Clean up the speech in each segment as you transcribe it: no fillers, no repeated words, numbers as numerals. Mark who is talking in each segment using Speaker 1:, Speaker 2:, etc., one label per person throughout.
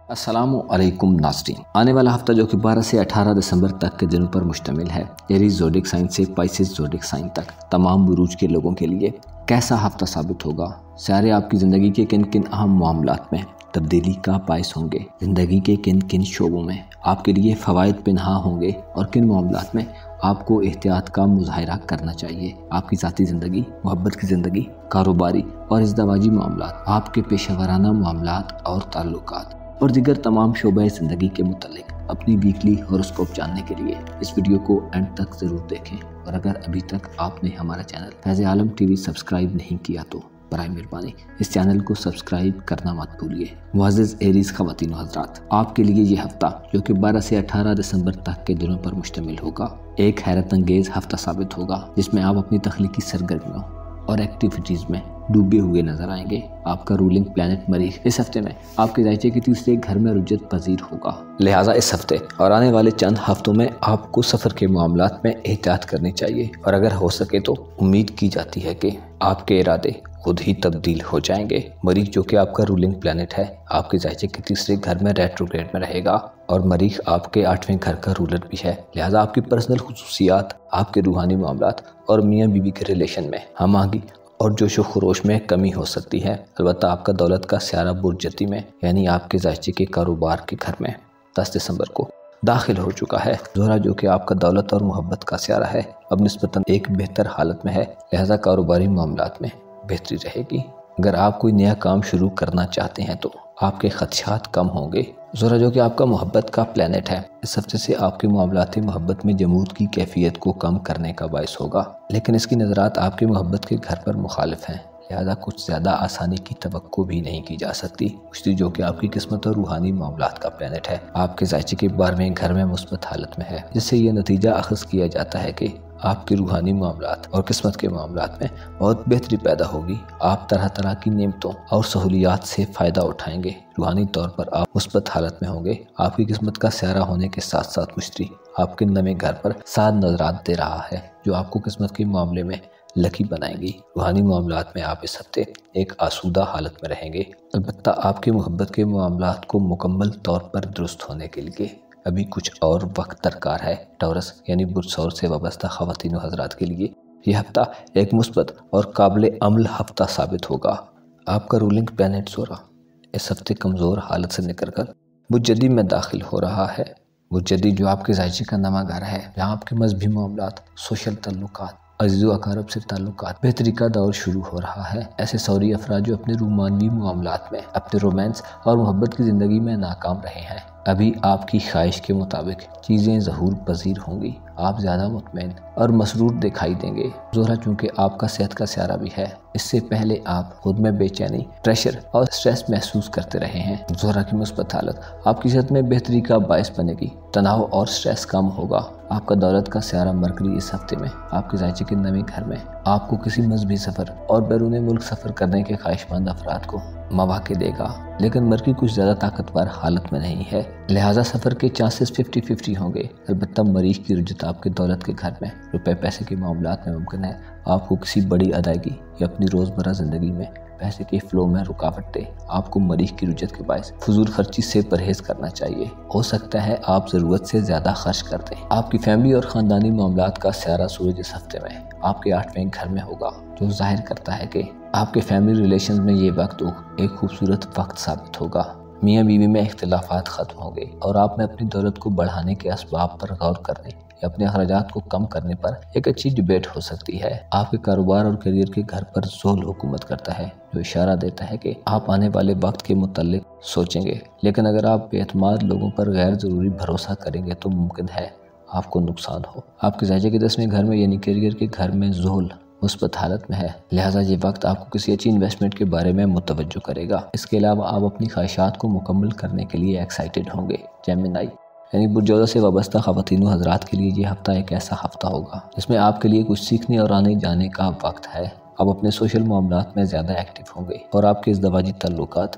Speaker 1: السلام علیکم ناظرین، آنے والا ہفتہ جو کہ 12 سے 18 دسمبر تک کے دنوں پر مشتمل ہے، ایریز زوڈک سائن سے پائسس زوڈک سائن تک تمام بروج کے لوگوں کے لیے کیسا ہفتہ ثابت ہوگا؟ سیارے آپ کی زندگی کے کن کن اہم معاملات میں تبدیلی کا باعث ہوں گے؟ زندگی کے کن کن شعبوں میں آپ کے لیے فوائد پنہاں ہوں گے اور کن معاملات میں آپ کو احتیاط کا مظاہرہ کرنا چاہیے؟ آپ کی ذاتی زندگی، محبت کی زندگی، کاروباری اور ازدواجی معاملات، آپ کے پیشہ ورانہ معاملات اور تعلقات اور دیگر تمام شعبہ زندگی کے متعلق اپنی ویکلی ہاروسکوپ جاننے کے لیے اس ویڈیو کو اینڈ تک ضرور دیکھیں، اور اگر ابھی تک آپ نے ہمارا چینل فیض عالم ٹی وی سبسکرائب نہیں کیا تو برائے مہربانی اس چینل کو سبسکرائب کرنا مت بھولیے۔ معزز ایریز خواتین و حضرات، آپ کے لیے یہ ہفتہ جو کہ 12 سے 18 دسمبر تک کے دنوں پر مشتمل ہوگا ایک حیرت انگیز ہفتہ ثابت ہوگا، جس میں آپ اپنی تخلیقی سرگرمیوں اور ایکٹیویٹیز میں ڈوبے ہوئے نظر آئیں گے۔ آپ کا رولنگ پلانٹ مریخ اس ہفتے میں آپ کے دائچے کے تیسرے گھر میں رجت پذیر ہوگا، لہٰذا اس ہفتے اور آنے والے چند ہفتوں میں آپ کو سفر کے معاملات میں احتیاط کرنی چاہیے، اور اگر ہو سکے تو امید کی جاتی ہے کہ آپ کے ارادے خود ہی تبدیل ہو جائیں گے۔ مریخ جو کہ آپ کا رولنگ پلانٹ ہے، آپ کے دائچے کے تیسرے گھر میں ریٹروگریڈ میں رہے گا، اور مریخ آپ کے 8ویں گھر کا رولر بھی ہے، لہٰذا آپ کی پرسنل خصوصیات، آپ کے روحانی معاملات اور میاں بیوی کے ریلیشن میں ہم آہنگی اور جوش و خروش میں کمی ہو سکتی ہے۔ البتہ آپ کا دولت کا سیارہ برج جتی میں یعنی آپ کے دائچے کے کاروبار کے گھر میں 10 دسمبر کو داخل ہو چکا ہے۔ زہرہ جو کہ آپ کا دولت اور محبت کا سیارہ ہے، اب نسبتاً ایک بہتر حالت میں ہے، لہذا کاروباری معاملات میں بہتری رہے گی۔ اگر آپ کوئی نیا کام شروع کرنا چاہتے ہیں تو آپ کے خدشات کم ہوں گے۔ زہرہ جو کہ آپ کا محبت کا پلانٹ ہے، اس ہفتے سے آپ کے معاملات محبت میں جمود کی کیفیت کو کم کرنے کا باعث ہوگا، لیکن اس کی نظرات آپ کے محبت کے گھر پر مخالف ہیں، لہذا کچھ زیادہ آسانی کی توقع بھی نہیں کی جا سکتی۔ مشتری جو کہ آپ کی قسمت اور روحانی معاملات کا پلانٹ ہے، آپ کے دائچے کے 12ویں گھر میں مثبت حالت میں ہے، جس سے یہ نتیجہ اخذ کیا جاتا ہے کہ آپ کے روحانی معاملات اور قسمت کے معاملات میں بہت بہتری پیدا ہوگی۔ آپ طرح طرح کی نعمتوں اور سہولیات سے فائدہ اٹھائیں گے، روحانی طور پر آپ مثبت حالت میں ہوں گے۔ آپ کی قسمت کا سیارہ ہونے کے ساتھ ساتھ مشتری آپ کے نویں گھر پر 7 نظرات دے رہا ہے، جو آپ کو قسمت کے معاملے میں لکی بنائیں گی۔ روحانی معاملات میں آپ اس ہفتے ایک آسودہ حالت میں رہیں گے، البتہ آپ کے محبت کے معاملات کو مکمل طور پر درست ہونے کے لیے ابھی کچھ اور وقت درکار ہے۔ ٹورس یعنی برج ثور سے وابستہ خواتین و حضرات کے لیے یہ ہفتہ ایک مثبت اور قابل عمل ہفتہ ثابت ہوگا۔ آپ کا رولنگ پلانٹ زہرہ اس ہفتے کمزور حالت سے نکل کر برج جدی میں داخل ہو رہا ہے۔ برج جدی جو آپ کے دائچے کا نواں گھر ہے، جہاں آپ کے مذہبی معاملات، سوشل تعلقات، عزیز و اقارب سے تعلقات بہتری کا دور شروع ہو رہا ہے۔ ایسے سوری افراد جو اپنے رومانوی معاملات میں، اپنے رومانس اور محبت کی زندگی میں ناکام رہے ہیں، ابھی آپ کی خواہش کے مطابق چیزیں ظہور پذیر ہوں گی۔ آپ زیادہ مطمئن اور مسرور دکھائی دیں گے۔ زہرہ چونکہ آپ کا صحت کا سیارہ بھی ہے، اس سے پہلے آپ خود میں بے چینی، پریشر اور سٹریس محسوس کرتے رہے ہیں۔ زہرہ کی مثبت حالت آپ کی صحت میں بہتری کا باعث بنے گی، تناؤ اور سٹریس کم ہوگا۔ آپ کا دولت کا سیارہ مرکری اس ہفتے میں آپ کے دائچے کے نویں گھر میں آپ کو کسی مذہبی سفر اور بیرون ملک سفر کرنے کے خواہش مند افراد کو مواقع دے گا، لیکن مرکری کچھ زیادہ طاقتور حالت میں نہیں ہے، لہٰذا سفر کے چانسز 50-50 ہوں گے۔ البتہ مریخ کی رجت آپ کے دولت کے گھر میں روپے پیسے کے معاملات میں ممکن ہے آپ کو کسی بڑی ادائیگی یا اپنی روزمرہ زندگی میں پیسے کے فلو میں رکاوٹ دے۔ آپ کو مریخ کی رجت کے باعث فضول خرچی سے پرہیز کرنا چاہیے، ہو سکتا ہے آپ ضرورت سے زیادہ خرچ کر دیں۔ آپ کی فیملی اور خاندانی معاملات کا سیارہ سورج اس ہفتے میں آپ کے 8ویں گھر میں ہوگا، جو ظاہر کرتا ہے کہ آپ کے فیملی ریلیشنز میں یہ وقت ایک خوبصورت وقت ثابت ہوگا۔ میاں بیوی میں اختلافات ختم ہوں گے، اور آپ میں اپنی دولت کو بڑھانے کے اسباب پر غور کرنے یا اپنے اخراجات کو کم کرنے پر ایک اچھی ڈیبیٹ ہو سکتی ہے۔ آپ کے کاروبار اور کیریئر کے گھر پر زحل حکومت کرتا ہے، جو اشارہ دیتا ہے کہ آپ آنے والے وقت کے متعلق سوچیں گے، لیکن اگر آپ بے اعتماد لوگوں پر غیر ضروری بھروسہ کریں گے تو ممکن ہے آپ کو نقصان ہو۔ آپ کے دائچے کے 10ویں گھر میں یعنی کیریئر کے گھر میں زحل مثبت حالت میں ہے، لہٰذا یہ وقت آپ کو کسی اچھی انویسٹمنٹ کے بارے میں متوجہ کرے گا۔ اس کے علاوہ آپ اپنی خواہشات کو مکمل کرنے کے لیے ایکسائٹڈ ہوں گے۔ جیمنائی یعنی برج جوزہ سے وابستہ خواتین و حضرات کے لیے یہ ہفتہ ایک ایسا ہفتہ ہوگا جس میں آپ کے لیے کچھ سیکھنے اور آنے جانے کا وقت ہے۔ آپ اپنے سوشل معاملات میں زیادہ ایکٹیو ہوں گے، اور آپ کے ازدواجی تعلقات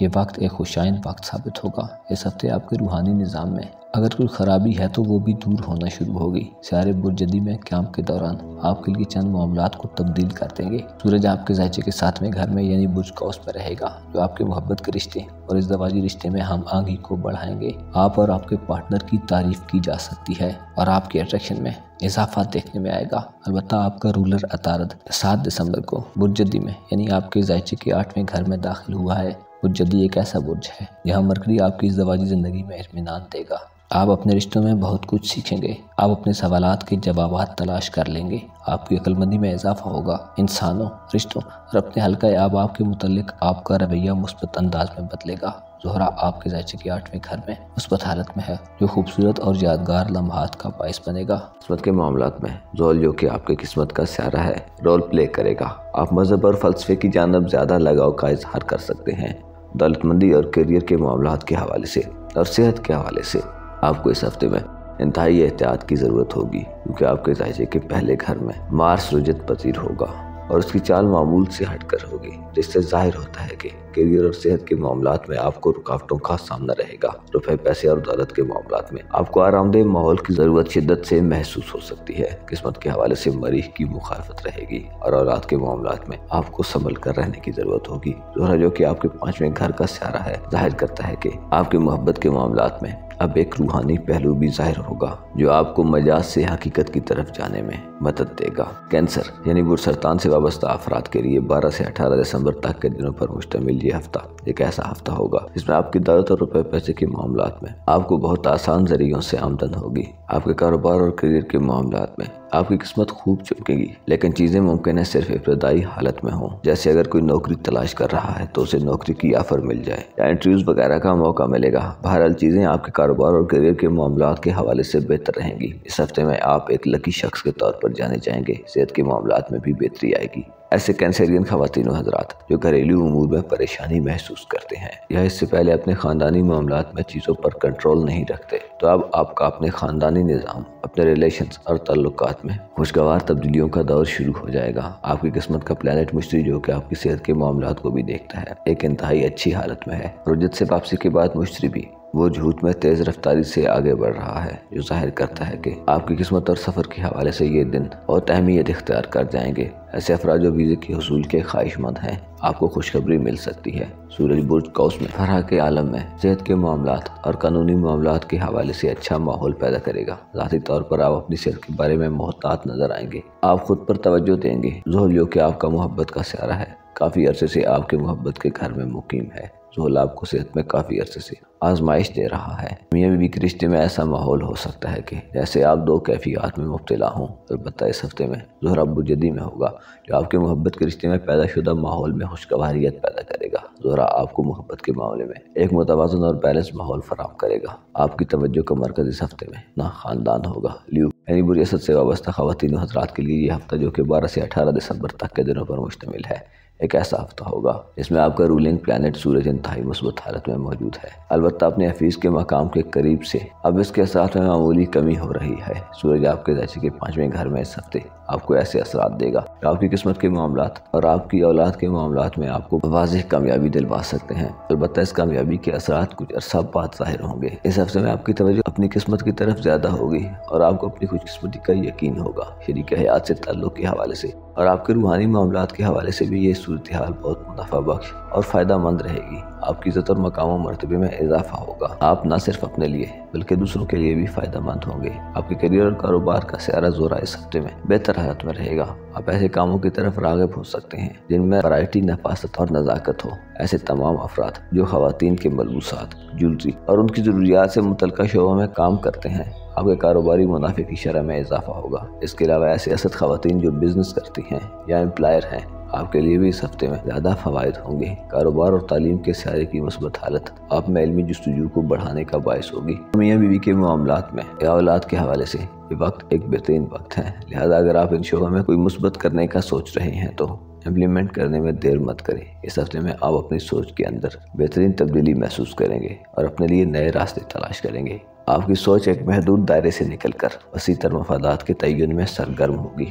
Speaker 1: یہ وقت ایک خوشائن وقت ثابت ہوگا۔ اس ہفتے آپ کے روحانی نظام میں اگر کوئی خرابی ہے تو وہ بھی دور ہونا شروع ہوگی۔ سیارے برج جدی میں قیام کے دوران آپ کے لیے چند معاملات کو تبدیل کر دیں گے۔ سورج آپ کے ذائچے کے 7ویں گھر میں یعنی برج قوس میں رہے گا، جو آپ کے محبت کے رشتے اور ازدواجی رشتے میں ہم آہنگی کو بڑھائیں گے۔ آپ اور آپ کے پارٹنر کی تعریف کی جا سکتی ہے اور آپ کے اٹریکشن میں اضافہ دیکھنے میں آئے گا۔ البتہ آپ کا رولر عطارد 7 دسمبر کو برج جدی میں یعنی آپ کے ذائچے کے 8ویں گھر میں داخل ہوا ہے۔ برج جدی ایک ایسا برج ہے جہاں مرکری آپ کی ازدواجی زندگی میں اطمینان دے گا۔ آپ اپنے رشتوں میں بہت کچھ سیکھیں گے۔ آپ اپنے سوالات کے جوابات تلاش کر لیں گے۔ آپ کی عقل مندی میں اضافہ ہوگا۔ انسانوں، رشتوں اور اپنے حلقہ احباب کے متعلق آپ کا رویہ مثبت انداز میں بدلے گا۔ زہرہ آپ کے ذائچے کے 8ویں گھر میں مثبت حالت میں ہے، جو خوبصورت اور یادگار لمحات کا باعث بنے گا۔
Speaker 2: قسمت کے معاملات میں زحل، جو کہ آپ کی قسمت کا سیارہ ہے، رول پلے کرے گا۔ آپ مذہب اور فلسفے کی جانب زیادہ لگاؤ کا اظہار کر سکتے ہیں۔ دولت مندی اور کیریئر کے معاملات کے حوالے سے اور صحت کے حوالے سے آپ کو اس ہفتے میں انتہائی احتیاط کی ضرورت ہوگی، کیونکہ آپ کے ذائچے کے پہلے گھر میں مارس رجت پذیر ہوگا اور اس کی چال معمول سے ہٹ کر ہوگی، جس سے ظاہر ہوتا ہے کہ کیریئر اور صحت کے معاملات میں آپ کو رکاوٹوں کا سامنا رہے گا۔ روپے، پیسے اور دولت کے معاملات میں آپ کو آرام دہ ماحول کی ضرورت شدت سے محسوس ہو سکتی ہے۔ قسمت کے حوالے سے مریخ کی مخالفت رہے گی اور اولاد کے معاملات میں آپ کو سنبھل کر رہنے کی ضرورت ہوگی۔ زہرہ، جو کہ آپ کے 5ویں گھر کا سیارہ ہے، ظاہر کرتا ہے کہ آپ کے محبت کے معاملات میں اب ایک روحانی پہلو بھی ظاہر ہوگا، جو آپ کو مجاز سے حقیقت کی طرف جانے میں مدد دے گا۔ کینسر یعنی برج سرطان سے وابستہ افراد کے لیے 12 سے 18 دسمبر تک کے دنوں پر مشتمل یہ ہفتہ ایک ایسا ہفتہ ہوگا جس میں آپ کی دولت اور روپے پیسے کے معاملات میں آپ کو بہت آسان ذریعوں سے آمدن ہوگی۔ آپ کے کاروبار اور کیریئر کے معاملات میں آپ کی قسمت خوب چمکے گی، لیکن چیزیں ممکن ہے صرف ابتدائی حالت میں ہوں۔ جیسے اگر کوئی نوکری تلاش کر رہا ہے تو اسے نوکری کی آفر مل جائے یا انٹرویوز وغیرہ کا موقع ملے گا۔ بہرحال چیزیں آپ کے کاروبار اور کیریئر کے معاملات کے حوالے سے بہتر رہیں گی۔ اس ہفتے میں آپ ایک لکی شخص کے طور پر جانے جائیں گے۔ صحت کے معاملات میں بھی بہتری آئے گی۔ ایسے کینسرین خواتین و حضرات جو گھریلو امور میں پریشانی محسوس کرتے ہیں یا اس سے پہلے اپنے خاندانی معاملات میں چیزوں پر کنٹرول نہیں رکھتے، تو اب آپ کا اپنے خاندانی نظام، اپنے ریلیشنز اور تعلقات میں خوشگوار تبدیلیوں کا دور شروع ہو جائے گا۔ آپ کی قسمت کا پلانٹ مشتری، جو کہ آپ کی صحت کے معاملات کو بھی دیکھتا ہے، ایک انتہائی اچھی حالت میں ہے۔ رجت سے واپسی کے بعد مشتری بھی وہ جھوٹ میں تیز رفتاری سے آگے بڑھ رہا ہے، جو ظاہر کرتا ہے کہ آپ کی قسمت اور سفر کے حوالے سے یہ دن بہت اہمیت اختیار کر جائیں گے۔ ایسے افراد جو ویزے کے حصول کے خواہش مند ہیں، آپ کو خوشخبری مل سکتی ہے۔ سورج برج قوس میں فرح کے عالم میں صحت کے معاملات اور قانونی معاملات کے حوالے سے اچھا ماحول پیدا کرے گا۔ ذاتی طور پر آپ اپنی صحت کے بارے میں محتاط نظر آئیں گے۔ آپ خود پر توجہ دیں گے۔ زحل، جو کہ آپ کا محبت کا سیارہ ہے، کافی عرصے سے آپ کے محبت کے گھر میں مقیم ہے۔ زحل آپ کو صحت میں کافی عرصے سے آزمائش دے رہا ہے۔ میاں بیوی کے رشتے میں ایسا ماحول ہو سکتا ہے کہ جیسے آپ دو کیفیات میں مبتلا ہوں۔ البتہ اس ہفتے میں زہرہ برج جدی میں ہوگا، جو آپ کے محبت کے رشتے میں پیدا شدہ ماحول میں خوشگواریت پیدا کرے گا۔ زہرہ آپ کو محبت کے معاملے میں ایک متوازن اور بیلنس ماحول فراہم کرے گا۔ آپ کی توجہ کا مرکز اس ہفتے میں نہ خاندان ہوگا۔ لیو یعنی برج اسد سے وابستہ خواتین و حضرات کے لیے یہ ہفتہ، جو کہ 12 سے 18 دسمبر تک کے دنوں پر مشتمل ہے، ایک ایسا ہفتہ ہوگا جس میں آپ کا رولنگ پلانٹ سورج انتہائی مثبت حالت میں موجود ہے۔ البتہ اپنے حفیظ کے مقام کے قریب سے اب اس کے اثرات میں معمولی کمی ہو رہی ہے۔ سورج آپ کے ذائچے کے 5ویں گھر میں اس ہفتے آپ کو ایسے اثرات دے گا جو آپ کی قسمت کے معاملات اور آپ کی اولاد کے معاملات میں آپ کو واضح کامیابی دلوا سکتے ہیں۔ البتہ اس کامیابی کے اثرات کچھ عرصہ بعد ظاہر ہوں گے۔ اس ہفتے میں آپ کی توجہ اپنی قسمت کی طرف زیادہ ہوگی اور آپ کو اپنی خوش قسمتی کا یقین ہوگا۔ شریک حیات سے تعلق کے حوالے سے اور آپ کے روحانی معاملات کے حوالے سے بھی یہ صورتحال بہت منافع بخش اور فائدہ مند رہے گی۔ آپ کی عزت اور مقام و مرتبے میں اضافہ ہوگا۔ آپ نہ صرف اپنے لیے بلکہ دوسروں کے لیے بھی فائدہ مند ہوں گے۔ آپ کے کیریئر اور کاروبار کا سیارہ زہرہ اس ہفتے میں بہتر حالت میں رہے گا۔ آپ ایسے کاموں کی طرف راغب ہو سکتے ہیں جن میں ورائٹی، نفاست اور نزاکت ہو۔ ایسے تمام افراد جو خواتین کے ملبوسات، جولری اور ان کی ضروریات سے متعلقہ شعبوں میں کام کرتے ہیں، آپ کے کاروباری منافع کی شرح میں اضافہ ہوگا۔ اس کے علاوہ ایسے اسد خواتین جو بزنس کرتی ہیں یا امپلائر ہیں، آپ کے لیے بھی اس ہفتے میں زیادہ فوائد ہوں گے۔ کاروبار اور تعلیم کے سیارے کی مثبت حالت آپ میں علمی جستجو کو بڑھانے کا باعث ہوگی۔ میاں بیوی کے معاملات میں یا اولاد کے حوالے سے یہ وقت ایک بہترین وقت ہے، لہذا اگر آپ ان شعبوں میں کوئی مثبت کرنے کا سوچ رہے ہیں تو امپلیمنٹ کرنے میں دیر مت کریں۔ اس ہفتے میں آپ اپنی سوچ کے اندر بہترین تبدیلی محسوس کریں گے اور اپنے لیے نئے راستے تلاش کریں گے۔ آپ کی سوچ ایک محدود دائرے سے نکل کر وسیع تر مفادات کے تعین میں سرگرم ہوگی۔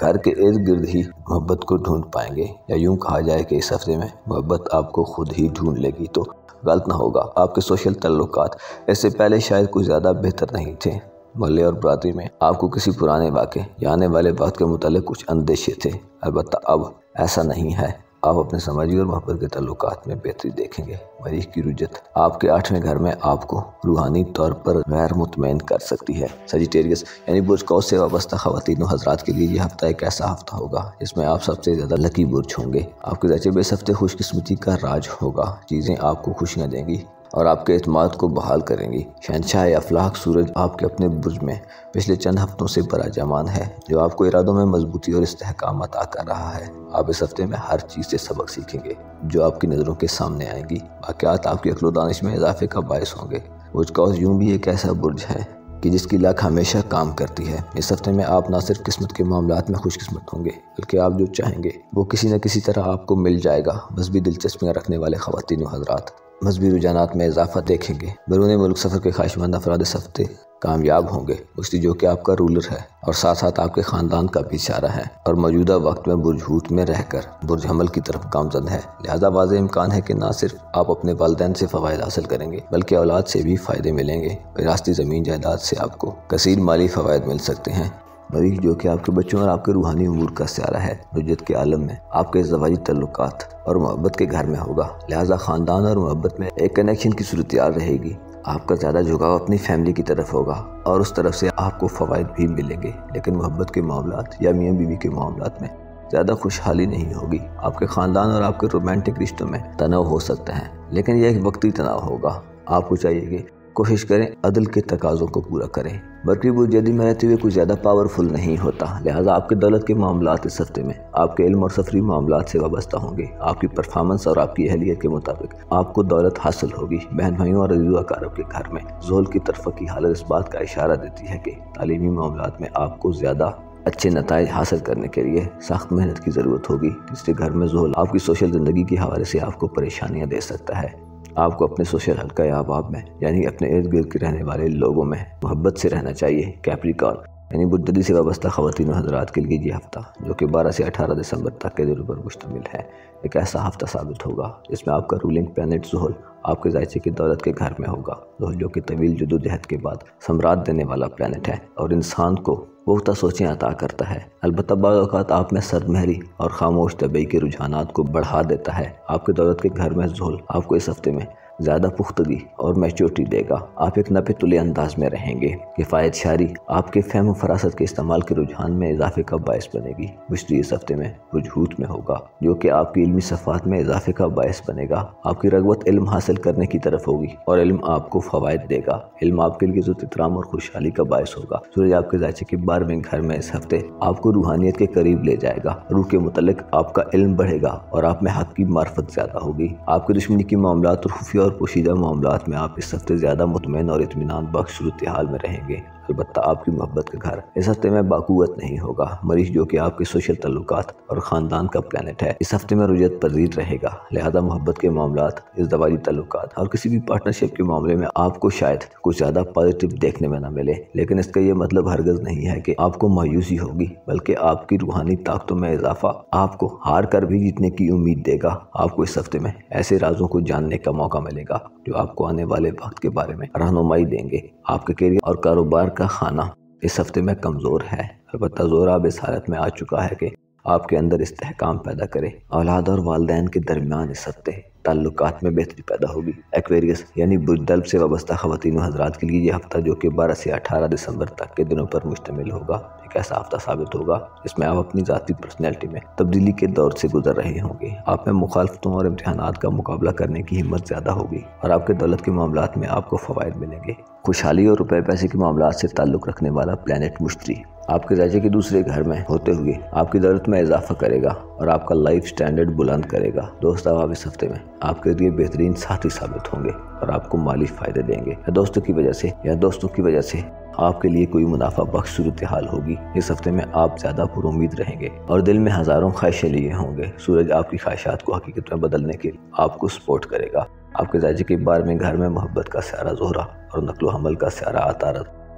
Speaker 2: گھر کے ارد گرد ہی محبت کو ڈھونڈ پائیں گے، یا یوں کہا جائے کہ اس ہفتے میں محبت آپ کو خود ہی ڈھونڈ لے گی تو غلط نہ ہوگا۔ آپ کے سوشل تعلقات اس سے پہلے شاید کچھ زیادہ بہتر نہیں تھے۔ محلے اور برادری میں آپ کو کسی پرانے واقعے یا آنے والے وقت کے متعلق کچھ اندیشے تھے، البتہ اب ایسا نہیں ہے۔ آپ اپنے سماجی اور محبت کے تعلقات میں بہتری دیکھیں گے۔ مریخ کی رجت آپ کے 8ویں گھر میں آپ کو روحانی طور پر غیر مطمئن کر سکتی ہے۔ سیجیٹیریس یعنی برج قوس سے وابستہ خواتین و حضرات کے لیے یہ ہفتہ ایک ایسا ہفتہ ہوگا جس میں آپ سب سے زیادہ لکی برج ہوں گے۔ آپ کے ذریعے اس ہفتے خوش قسمتی کا راج ہوگا، چیزیں آپ کو خوشیاں دیں گی اور آپ کے اعتماد کو بحال کریں گی۔ شہنشاہ افلاک سورج آپ کے اپنے برج میں پچھلے چند ہفتوں سے براجمان ہے، جو آپ کو ارادوں میں مضبوطی اور استحکام عطا کر رہا ہے۔ آپ اس ہفتے میں ہر چیز سے سبق سیکھیں گے جو آپ کی نظروں کے سامنے آئیں گی۔ واقعات آپ کی عقل و دانش میں اضافے کا باعث ہوں گے۔ برج قوس یوں بھی ایک ایسا برج ہے کہ جس کی لک ہمیشہ کام کرتی ہے۔ اس ہفتے میں آپ نہ صرف قسمت کے معاملات میں خوش قسمت ہوں گے، بلکہ آپ جو چاہیں گے وہ کسی نہ کسی طرح آپ کو مل جائے گا۔ مذہبی دلچسپیاں رکھنے والے خواتین و حضرات مذہبی رجحانات میں اضافہ دیکھیں گے۔ بیرون ملک سفر کے خواہشمند افراد اس ہفتے کامیاب ہوں گے۔ مشتی جو کہ آپ کا رولر ہے اور ساتھ ساتھ آپ کے خاندان کا بھی اشارہ ہے اور موجودہ وقت میں برج حوت میں رہ کر برج حمل کی طرف گامزن ہے، لہذا واضح امکان ہے کہ نہ صرف آپ اپنے والدین سے فوائد حاصل کریں گے بلکہ اولاد سے بھی فائدے ملیں گے۔ وراثتی زمین جائیداد سے آپ کو کثیر مالی فوائد مل سکتے ہیں۔ مریخ جو کہ آپ کے بچوں اور آپ کے روحانی امور کا سیارہ ہے، رجت کے عالم میں آپ کے زواجی تعلقات اور محبت کے گھر میں ہوگا، لہذا خاندان اور محبت میں ایک کنیکشن کی صورتحال رہے گی۔ آپ کا زیادہ جھکاؤ اپنی فیملی کی طرف ہوگا اور اس طرف سے آپ کو فوائد بھی ملیں گے، لیکن محبت کے معاملات یا میاں بیوی کے معاملات میں زیادہ خوشحالی نہیں ہوگی۔ آپ کے خاندان اور آپ کے رومانٹک رشتوں میں تناؤ ہو سکتا ہے، لیکن یہ ایک وقتی تناؤ ہوگا۔ آپ کو چاہیے کہ کوشش کریں عدل کے تقاضوں کو پورا کریں۔ برقی برج جدی میں رہتے ہوئے کچھ زیادہ پاورفل نہیں ہوتا، لہٰذا آپ کے دولت کے معاملات اس ہفتے میں آپ کے علم اور سفری معاملات سے وابستہ ہوں گے۔ آپ کی پرفارمنس اور آپ کی اہلیت کے مطابق آپ کو دولت حاصل ہوگی۔ بہن بھائیوں اور عزیزو کاروں کے گھر میں زحل کی طرف کی حالت اس بات کا اشارہ دیتی ہے کہ تعلیمی معاملات میں آپ کو زیادہ اچھے نتائج حاصل کرنے کے لیے سخت محنت کی ضرورت ہوگی۔ تیسرے گھر میں زحل آپ کی سوشل زندگی کے حوالے سے آپ کو پریشانیاں دے سکتا ہے۔ آپ کو اپنے سوشل حلقہ احباب میں یعنی اپنے ارد گرد کے رہنے والے لوگوں میں محبت سے رہنا چاہیے۔ کیپریکارن یعنی برج جدی سے وابستہ خواتین و حضرات کے لیے یہ ہفتہ جو کہ 12 سے 18 دسمبر تک کے دنوں پر مشتمل ہے، ایک ایسا ہفتہ ثابت ہوگا جس میں آپ کا رولنگ پلانٹ زحل آپ کے ذائچے کی دولت کے گھر میں ہوگا۔ زحل جو کہ طویل جدوجہد کے بعد ثمرات دینے والا پلانٹ ہے اور انسان کو پختہ سوچیں عطا کرتا ہے، البتہ بعض اوقات آپ میں سرد مہری اور خاموش طبعی کے رجحانات کو بڑھا دیتا ہے۔ آپ کے دولت کے گھر میں زحل آپ کو اس ہفتے میں زیادہ پختگی اور میچورٹی دے گا۔ آپ ایک نپے تلے انداز میں رہیں گے۔ کفایت شعری آپ کے فہم و فراست کے استعمال کے رجحان میں اضافے کا باعث بنے گی۔ مشتری اس ہفتے میں برج حوت میں ہوگا جو کہ آپ کی علمی صفات میں اضافے کا باعث بنے گا۔ آپ کی رغبت علم حاصل کرنے کی طرف ہوگی اور علم آپ کو فوائد دے گا۔ علم آپ کے لیے عزت احترام اور خوشحالی کا باعث ہوگا۔ سورج آپ کے ذائچے کے 12ویں گھر میں اس ہفتے آپ کو روحانیت کے قریب لے جائے گا۔ روح کے متعلق آپ کا علم بڑھے گا اور آپ میں حق کی معرفت زیادہ ہوگی۔ آپ کے دشمنی کی معاملات اور خفیہ اور پوشیدہ معاملات میں آپ اس ہفتے زیادہ مطمئن اور اطمینان بخش صورتحال میں رہیں گے، البتہ آپ کی محبت کا گھر اس ہفتے میں باقوت نہیں ہوگا۔ مریخ جو کہ آپ کے سوشل تعلقات اور خاندان کا پلانٹ ہے، اس ہفتے میں رجت پذیر رہے گا، لہذا محبت کے معاملات، ازدواجی تعلقات اور کسی بھی پارٹنرشپ کے معاملے میں آپ کو شاید کچھ زیادہ پازیٹیو دیکھنے میں نہ ملے، لیکن اس کا یہ مطلب ہرگز نہیں ہے کہ آپ کو مایوسی ہوگی، بلکہ آپ کی روحانی طاقتوں میں اضافہ آپ کو ہار کر بھی جیتنے کی امید دے گا۔ آپ کو اس ہفتے میں ایسے رازوں کو جاننے کا موقع ملے گا جو آپ کو آنے والے وقت کے بارے میں رہنمائی دیں گے۔ آپ کے کیریئر اور کاروبار کا خانہ اس ہفتے میں کمزور ہے، البتہ زور اب اس حالت میں آ چکا ہے کہ آپ کے اندر استحکام پیدا کرے۔ اولاد اور والدین کے درمیان اس ہفتے تعلقات میں بہتری پیدا ہوگی۔ ایکویریس یعنی برج دلو سے وابستہ خواتین و حضرات کے لیے یہ ہفتہ جو کہ 12 سے 18 دسمبر تک کے دنوں پر مشتمل ہوگا، ایک ایسا ہفتہ ثابت ہوگا جس میں آپ اپنی ذاتی پرسنالٹی میں تبدیلی کے دور سے گزر رہے ہوں گے۔ آپ میں مخالفتوں اور امتحانات کا مقابلہ کرنے کی ہمت زیادہ ہوگی اور آپ کے دولت کے معاملات میں آپ کو فوائد ملیں گے۔ خوشحالی اور روپے پیسے کے معاملات سے تعلق رکھنے والا پلانٹ مشتری آپ کے ذائچے کے دوسرے گھر میں ہوتے ہوئے آپ کی دولت میں اضافہ کرے گا اور آپ کا لائف سٹینڈرڈ بلند کرے گا۔ دوست آپ اس ہفتے میں آپ کے لیے بہترین ساتھی ثابت ہوں گے اور آپ کو مالی فائدے دیں گے، یا دوستوں کی وجہ سے آپ کے لیے کوئی منافع بخش صورتحال ہوگی۔ اس ہفتے میں آپ زیادہ پر امید رہیں گے اور دل میں ہزاروں خواہشیں لیے ہوں گے۔ سورج آپ کی خواہشات کو حقیقت میں بدلنے کے لیے آپ کو سپورٹ کرے گا۔ آپ کے ذائچے کے 12ویں گھر میں محبت کا سیارہ زہرہ اور نقل و حمل کا سیارہ عطارد